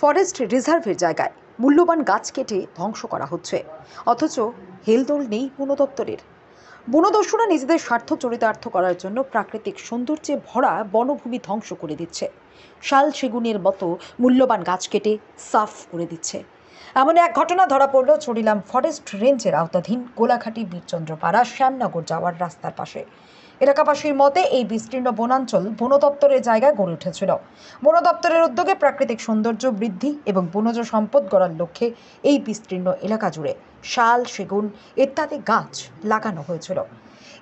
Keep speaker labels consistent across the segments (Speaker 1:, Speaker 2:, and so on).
Speaker 1: Forest রিজার্ভের জায়গায় মূল্যবান গাছ কেটে ধ্বংস করা হচ্ছে, অথচ হেলদোল নেই বন দপ্তরের। বনদস্যুরা নিজেদের স্বার্থ চরিতার্থ করার জন্য প্রাকৃতিক সৌন্দর্যে ভরা বনভূমি ধ্বংস করে দিচ্ছে। শাল সেগুনের মতো মূল্যবান গাছ কেটে সাফ করে দিচ্ছে। এমন এক ঘটনা ধরা পড়ল চড়িলাম ফরেস্ট রেঞ্জের আওতাধীন গোলাঘাটি বীরচন্দ্রপাড়া শ্যামনগর যাওয়ার রাস্তার পাশে। এলাকাবাসীর মতে এই বিস্তীর্ণ বনাঞ্চল বন দপ্তরের জায়গায় গড়ে উঠেছিল। বন দপ্তরের উদ্যোগে প্রাকৃতিক সৌন্দর্য বৃদ্ধি এবং বনজ সম্পদ গড়ার লক্ষ্যে এই বিস্তীর্ণ এলাকা জুড়ে শাল, সেগুন ইত্যাদি গাছ লাগানো হয়েছিল।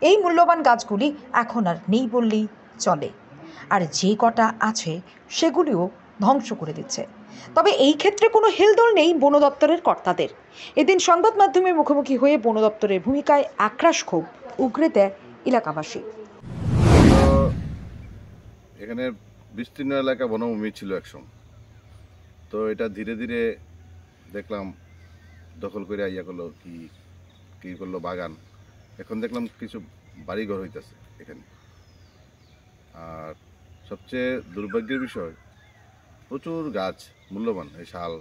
Speaker 1: এই মূল্যবান গাছগুলি এখন আর নেই বললেই চলে, আর যে কটা আছে সেগুলিও ধ্বংস করে দিচ্ছে। তবে এই ক্ষেত্রে কোনো হেলদোল নেই বন দপ্তরের কর্তাদের। এদিন সংবাদ মাধ্যমের মুখোমুখি হয়ে বন দপ্তরের ভূমিকায় আক্রাশ ক্ষোভ উগরে দেয় এলাকাবাসী।
Speaker 2: এখানে বিস্তীর্ণ এলাকা বনভূমি ছিল একসময়, তো এটা ধীরে ধীরে দেখলাম দখল করে ইয়া করলো, কি করলো বাগান। এখন দেখলাম কিছু বাড়িঘর হইতেছে এখানে। আর সবচেয়ে দুর্ভাগ্যের বিষয়, প্রচুর গাছ মূল্যবান, এই শাল,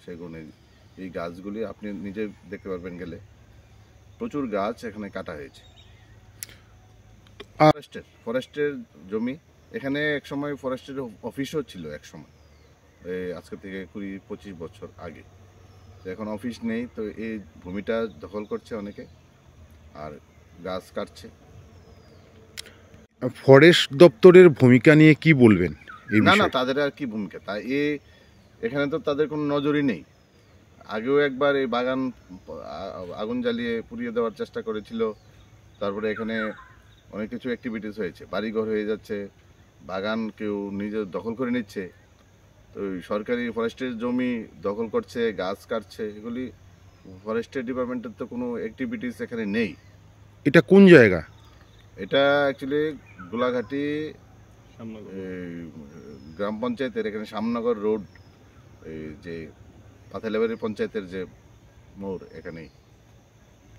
Speaker 2: সেগুন, এই গাছগুলি আপনি নিজে দেখতে পারবেন গেলে প্রচুর গাছ এখানে কাটা হয়েছে। ফরেস্টের জমি এখানে একসময় ফরেস্টের অফিসও ছিল একসময়, আজকে থেকে 20-25 বছর আগে। এখন অফিস নেই, তো এই ভূমিটা দখল করছে অনেকে আর গাছ কাটছে।
Speaker 3: ফরেস্ট দপ্তরের ভূমিকা নিয়ে কি বলবেন?
Speaker 2: না, তাদের আর কি ভূমিকা, তাই এখানে তো তাদের কোনো নজরই নেই। আগেও একবার এই বাগান আগুন জ্বালিয়ে পুড়িয়ে দেওয়ার চেষ্টা করেছিল। তারপরে এখানে অনেক কিছু অ্যাক্টিভিটিস হয়েছে, বাড়িঘর হয়ে যাচ্ছে, বাগান কেউ নিজে দখল করে নিচ্ছে। তো সরকারি ফরেস্টের জমি দখল করছে, গাছ কাটছে, এগুলি ফরেস্টের ডিপার্টমেন্টের তো কোনো অ্যাক্টিভিটিস এখানে নেই।
Speaker 3: এটা কোন জায়গা?
Speaker 2: এটা অ্যাকচুয়ালি গোলাঘাটি গ্রাম পঞ্চায়েতের এখানে শ্যামনগর রোড, এই যে পাথালিবাড়ি পঞ্চায়েতের যে মোড়, এখানেই।